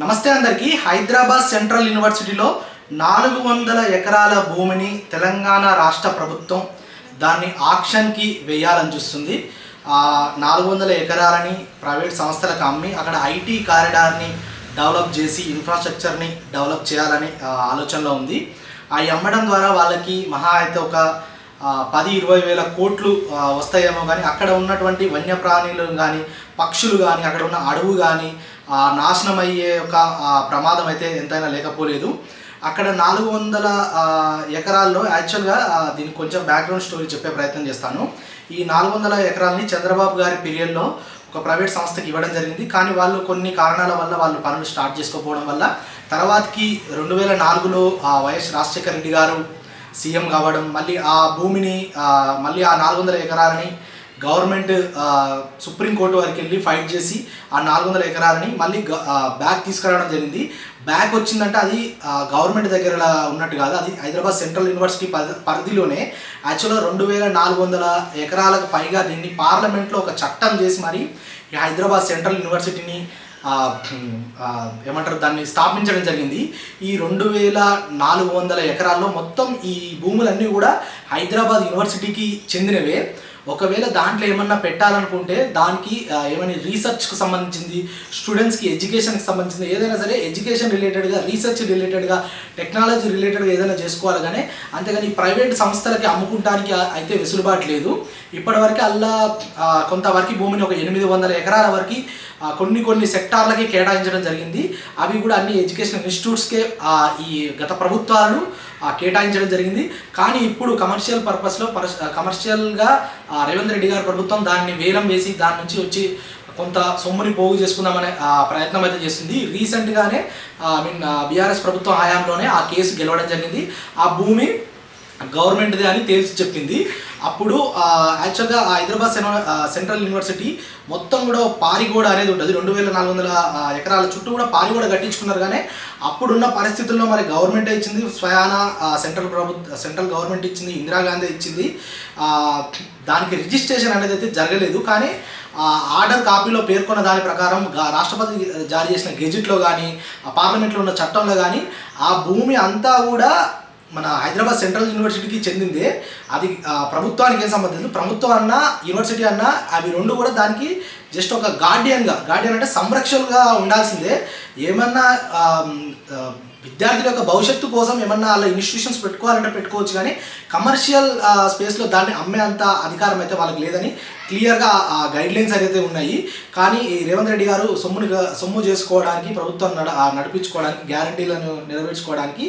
నమస్తే అందరికీ. హైదరాబాద్ సెంట్రల్ యూనివర్సిటీలో 400 ఎకరాల భూమిని తెలంగాణ రాష్ట్ర ప్రభుత్వం దాన్ని ఆక్షన్కి వేయాలని చూస్తుంది. 400 ఎకరాలని ప్రైవేట్ సంస్థలకు అమ్మి అక్కడ ఐటీ కారిడార్ని డెవలప్ చేసి ఇన్ఫ్రాస్ట్రక్చర్ని డెవలప్ చేయాలని ఆలోచనలో ఉంది. అవి అమ్మడం ద్వారా వాళ్ళకి మహా అయితే ఒక 10-20 వేల కోట్లు వస్తాయేమో. కానీ అక్కడ ఉన్నటువంటి వన్యప్రాణులు కానీ పక్షులు కానీ అక్కడ ఉన్న అడవు కానీ నాశనం అయ్యే ఒక ప్రమాదం అయితే ఎంతైనా లేకపోలేదు. అక్కడ 400 ఎకరాల్లో యాక్చువల్గా దీనికి కొంచెం బ్యాక్గ్రౌండ్ స్టోరీ చెప్పే ప్రయత్నం చేస్తాను. ఈ 400 ఎకరాలని చంద్రబాబు గారి పీరియడ్లో ఒక ప్రైవేట్ సంస్థకి ఇవ్వడం జరిగింది. కానీ వాళ్ళు కొన్ని కారణాల వల్ల వాళ్ళు పనులు స్టార్ట్ చేసుకోకపోవడం వల్ల తర్వాతకి 2004లో వైఎస్ రాజశేఖర రెడ్డి గారు సీఎం కావడం, మళ్ళీ ఆ భూమిని మళ్ళీ ఆ 400 ఎకరాలని గవర్నమెంట్ సుప్రీంకోర్టు వరకు వెళ్ళి ఫైట్ చేసి ఆ 400 ఎకరాలని మళ్ళీ బ్యాక్ తీసుకురావడం జరిగింది. బ్యాక్ వచ్చిందంటే అది గవర్నమెంట్ దగ్గర ఉన్నట్టు కాదు, అది హైదరాబాద్ సెంట్రల్ యూనివర్సిటీ పరిధిలోనే యాక్చువల్గా 2400 ఎకరాలకు పైగా దీన్ని పార్లమెంట్లో ఒక చట్టం చేసి మరి ఈ హైదరాబాద్ సెంట్రల్ యూనివర్సిటీని ఏమంటారు దాన్ని స్థాపించడం జరిగింది. ఈ 2400 ఎకరాల్లో మొత్తం ఈ భూములన్నీ కూడా హైదరాబాద్ యూనివర్సిటీకి చెందినవే. ఒకవేళ దాంట్లో ఏమన్నా పెట్టాలనుకుంటే దానికి ఏమైనా రీసెర్చ్కి సంబంధించింది, స్టూడెంట్స్కి ఎడ్యుకేషన్కి సంబంధించింది ఏదైనా సరే ఎడ్యుకేషన్ రిలేటెడ్గా, రీసెర్చ్ రిలేటెడ్గా, టెక్నాలజీ రిలేటెడ్గా ఏదైనా చేసుకోవాలి. కానీ అంతేగాని ప్రైవేట్ సంస్థలకి అమ్ముకుంటానికి అయితే వెసులుబాటు లేదు. ఇప్పటివరకు అలా కొంతవరకు భూమిని ఒక 800 ఎకరాల వరకు కొన్ని సెక్టార్లకి కేటాయించడం జరిగింది. అవి కూడా అన్ని ఎడ్యుకేషన్ ఇన్స్టిట్యూట్స్కే ఈ గత ప్రభుత్వాలు కేటాయించడం జరిగింది. కానీ ఇప్పుడు కమర్షియల్ పర్పస్లో కమర్షియల్గా రేవంత్ రెడ్డి గారి ప్రభుత్వం దాన్ని వేలం వేసి దాని నుంచి వచ్చి కొంత సొమ్ముని పోగు చేసుకుందామనే ప్రయత్నం అయితే చేస్తుంది. రీసెంట్గానే బీఆర్ఎస్ ప్రభుత్వం హయాంలోనే ఆ కేసు గెలవడం జరిగింది. ఆ భూమి గవర్నమెంట్దే అని తేల్చి చెప్పింది. అప్పుడు యాక్చువల్గా హైదరాబాద్ సెంట్రల్ యూనివర్సిటీ మొత్తం కూడా పారిగోడ అనేది ఉంటుంది. 2400 ఎకరాల చుట్టూ కూడా పారిగోడ కట్టించుకున్నారు. కానీ అప్పుడున్న పరిస్థితుల్లో మరి గవర్నమెంటే ఇచ్చింది, స్వయాన సెంట్రల్ గవర్నమెంట్ ఇచ్చింది, ఇందిరాగాంధీ ఇచ్చింది. దానికి రిజిస్ట్రేషన్ అనేది అయితే జరగలేదు. కానీ ఆర్డర్ కాపీలో పేర్కొన్న దాని ప్రకారం రాష్ట్రపతి జారీ చేసిన గెజిట్లో కానీ పార్లమెంట్లో ఉన్న చట్టంలో కానీ ఆ భూమి అంతా కూడా మన హైదరాబాద్ సెంట్రల్ యూనివర్సిటీకి చెందిందే. అది ప్రభుత్వానికి ఏం సంబంధించి ప్రభుత్వం అన్నా యూనివర్సిటీ అన్నా అవి రెండు కూడా దానికి జస్ట్ ఒక గార్డియన్ అంటే సంరక్షకులుగా ఉండాల్సిందే. ఏమన్నా విద్యార్థుల యొక్క భవిష్యత్తు కోసం ఏమన్నా అలా ఇన్స్టిట్యూషన్స్ పెట్టుకోవాలంటే పెట్టుకోవచ్చు. కానీ కమర్షియల్ స్పేస్లో దాన్ని అమ్మే అంత అధికారం అయితే వాళ్ళకి లేదని క్లియర్గా గైడ్లైన్స్ అయితే ఉన్నాయి. కానీ రేవంత్ రెడ్డి గారు సొమ్ము చేసుకోవడానికి, ప్రభుత్వం నడిపించుకోవడానికి, గ్యారంటీలను నెరవేర్చుకోవడానికి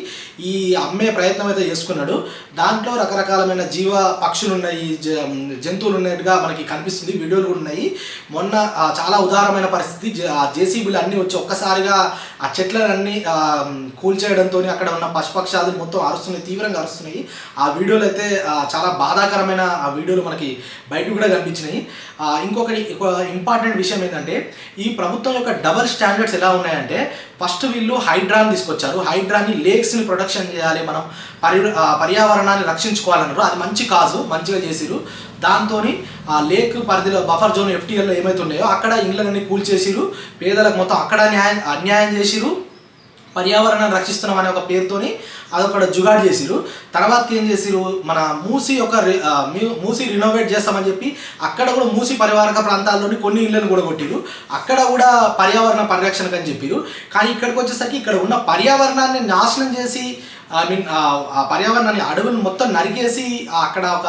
ఈ అమ్మే ప్రయత్నం అయితే చేసుకున్నాడు. దాంట్లో రకరకాలమైన పక్షులు ఉన్నాయి, జంతువులు ఉన్నట్టుగా మనకి కనిపిస్తుంది, వీడియోలు కూడా ఉన్నాయి. మొన్న చాలా ఉదారమైన పరిస్థితి, జేసీబీలు అన్నీ వచ్చి ఒక్కసారిగా ఆ చెట్లన్నీ కూల్చేయడంతో అక్కడ ఉన్న పశుపక్షాలు మొత్తం అరుస్తున్నాయి, తీవ్రంగా అరుస్తున్నాయి. ఆ వీడియోలు అయితే చాలా బాధాకరమైన వీడియోలు మనకి బయట కూడా కనిపించినాయి. ఇంకొకటి ఇంపార్టెంట్ విషయం ఏంటంటే ఈ ప్రభుత్వం యొక్క డబల్ స్టాండర్డ్స్ ఎలా ఉన్నాయంటే ఫస్ట్ వీళ్ళు హైడ్రాని తీసుకొచ్చారు. హైడ్రాని లేక్స్ని ప్రొటెక్షన్ చేయాలి, మనం పర్యావరణాన్ని రక్షించుకోవాలన్నారు. అది మంచి కాజు, మంచిగా చేసిరు. దాంతో లేక్ పరిధిలో బఫర్ జోన్ FTLలో ఏమైతే ఉన్నాయో అక్కడ ఇండ్లన్నీ కూల్చేసిరు, పేదలకు మొత్తం అక్కడ అన్యాయం చేసిరు. పర్యావరణాన్ని రక్షిస్తున్నాం అనే ఒక పేరుతోని అదొకటి జుగాడు చేసిరు. తర్వాతకి ఏం చేసిరు, మన మూసి రినోవేట్ చేస్తామని చెప్పి అక్కడ కూడా మూసి పరివారక ప్రాంతాల్లోని కొన్ని ఇళ్లను కూడా కొట్టిరు. అక్కడ కూడా పర్యావరణ పరిరక్షణకు అని చెప్పిరు. కానీ ఇక్కడికి వచ్చేసరికి ఇక్కడ ఉన్న పర్యావరణాన్ని నాశనం చేసి ఆ పర్యావరణాన్ని అడవులను మొత్తం నరికేసి అక్కడ ఒక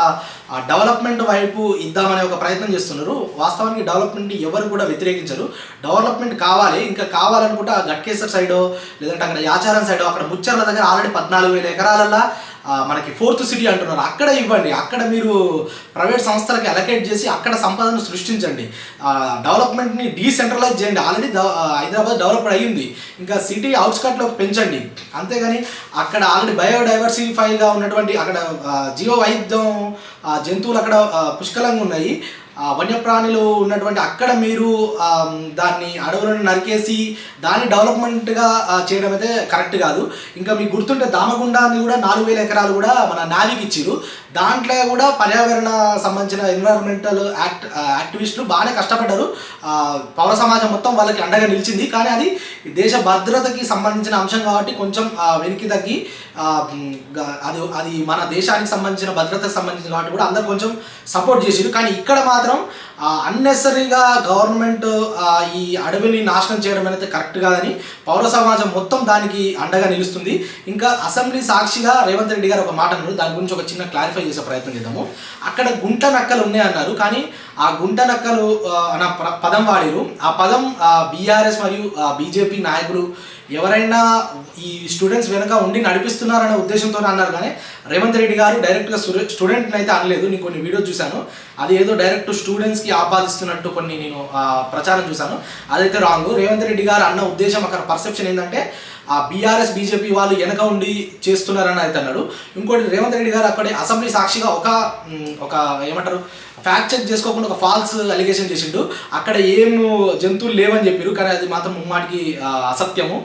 డెవలప్మెంట్ వైపు ఇద్దామనే ఒక ప్రయత్నం చేస్తున్నారు. వాస్తవానికి డెవలప్మెంట్ని ఎవరు కూడా వ్యతిరేకించరు. డెవలప్మెంట్ కావాలి, ఇంకా కావాలనుకుంటే ఆ గట్కేసర్ సైడో లేదంటే అక్కడ యాచారం సైడో అక్కడ ముచ్చర్ల దగ్గర ఆల్రెడీ 14,000 ఎకరాలలో మనకి 4th సిటీ అంటున్నారు. అక్కడ ఇవ్వండి, అక్కడ మీరు ప్రైవేట్ సంస్థలకి అలొకేట్ చేసి అక్కడ సంపదను సృష్టించండి, డెవలప్మెంట్ని డీసెంట్రలైజ్ చేయండి. ఆల్రెడీ హైదరాబాద్ డెవలప్డ్ అయ్యింది, ఇంకా సిటీ అవుట్స్కట్లోకి పెంచండి. అంతేగాని అక్కడ ఆల్రెడీ బయోడైవర్సిఫైగా ఉన్నటువంటి అక్కడ జీవ వైద్యం జంతువులు అక్కడ పుష్కలంగా ఉన్నాయి. వన్యప్రాణులు ఉన్నటువంటి అక్కడ మీరు దాన్ని అడవులను నరికేసి దాన్ని డెవలప్మెంట్గా చేయడం అయితే కరెక్ట్ కాదు. ఇంకా మీకు గుర్తుంటే దామగుండాన్ని కూడా 4,000 ఎకరాలు కూడా మన నావీకి ఇచ్చిరు. దాంట్లో కూడా పర్యావరణ సంబంధించిన ఎన్విరాన్మెంటల్ యాక్టివిస్టులు బాగానే కష్టపడ్డారు. పౌర సమాజం మొత్తం వాళ్ళకి అండగా నిలిచింది. కానీ అది దేశ భద్రతకి సంబంధించిన అంశం కాబట్టి కొంచెం వెనక్కి తగ్గి అది మన దేశానికి సంబంధించిన భద్రతకు సంబంధించిన కాబట్టి కూడా అందరు కొంచెం సపోర్ట్ చేసారు. కానీ ఇక్కడ మాత్రం అన్నెసరీగా గవర్నమెంట్ ఈ అడవిని నాశనం చేయడం అనేది కరెక్ట్ కాదని పౌర సమాజం మొత్తం దానికి అండగా నిలుస్తుంది. ఇంకా అసెంబ్లీ సాక్షిగా రేవంత్ రెడ్డి గారు ఒక మాట అన్నారు, దాని గురించి ఒక చిన్న క్లారిఫై చేసే ప్రయత్నం చేద్దాము. అక్కడ గుంట నక్కలు ఉన్నాయన్నారు, కానీ ఆ గుంట నక్కలు అన్న పదం వాడిరు. ఆ పదం బీఆర్ఎస్ మరియు బీజేపీ నాయకులు ఎవరైనా ఈ స్టూడెంట్స్ వెనక ఉండి నడిపిస్తున్నారనే ఉద్దేశంతో అన్నారు. కానీ రేవంత్ రెడ్డి గారు డైరెక్ట్గా స్టూడెంట్ని అయితే అనలేదు. నేను కొన్ని వీడియోస్ చూశాను, అది ఏదో డైరెక్ట్ స్టూడెంట్స్కి ఆపాదిస్తున్నట్టు కొన్ని నేను ప్రచారం చూశాను. అదైతే రాంగ్. రేవంత్ రెడ్డి గారు అన్న ఉద్దేశం, అక్కడ పర్సెప్షన్ ఏంటంటే ఆ బీఆర్ఎస్ బీజేపీ వాళ్ళు వెనక ఉండి చేస్తున్నారని అయితే అన్నాడు. ఇంకోటి, రేవంత్ రెడ్డి గారు అక్కడే అసెంబ్లీ సాక్షిగా ఒక ఏమంటారు ఫ్యాక్ట్ చెక్ చేసుకోకుండా ఒక ఫాల్స్ అలిగేషన్ చేసిండు. అక్కడ ఏం జంతువులు లేవని చెప్పారు, కానీ అది మాత్రం ముమ్మాటికి అసత్యము.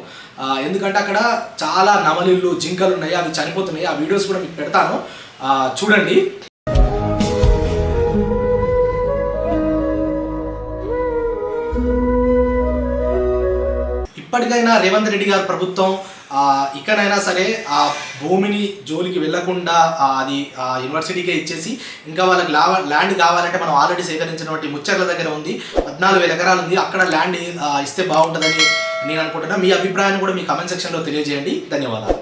ఎందుకంటే అక్కడ చాలా నమలిళ్ళు, జింకలు ఉన్నాయి, అవి చనిపోతున్నాయి. ఆ వీడియోస్ కూడా మీకు పెడతాను, చూడండి. ఇప్పటికైనా రేవంత్ రెడ్డి గారి ప్రభుత్వం ఇక్కడైనా సరే ఆ భూమిని జోలికి వెళ్లకుండా అది యూనివర్సిటీకే ఇచ్చేసి, ఇంకా వాళ్ళకి ల్యాండ్ కావాలంటే మనం ఆల్రెడీ సేకరించినటువంటి ముచ్చర్ల దగ్గర ఉంది, 14,000 ఎకరాలు ఉంది, అక్కడ ల్యాండ్ ఇస్తే బాగుంటుందని నేను అనుకుంటున్నా. మీ అభిప్రాయాన్ని కూడా మీ కామెంట్ సెక్షన్లో తెలియజేయండి. ధన్యవాదాలు.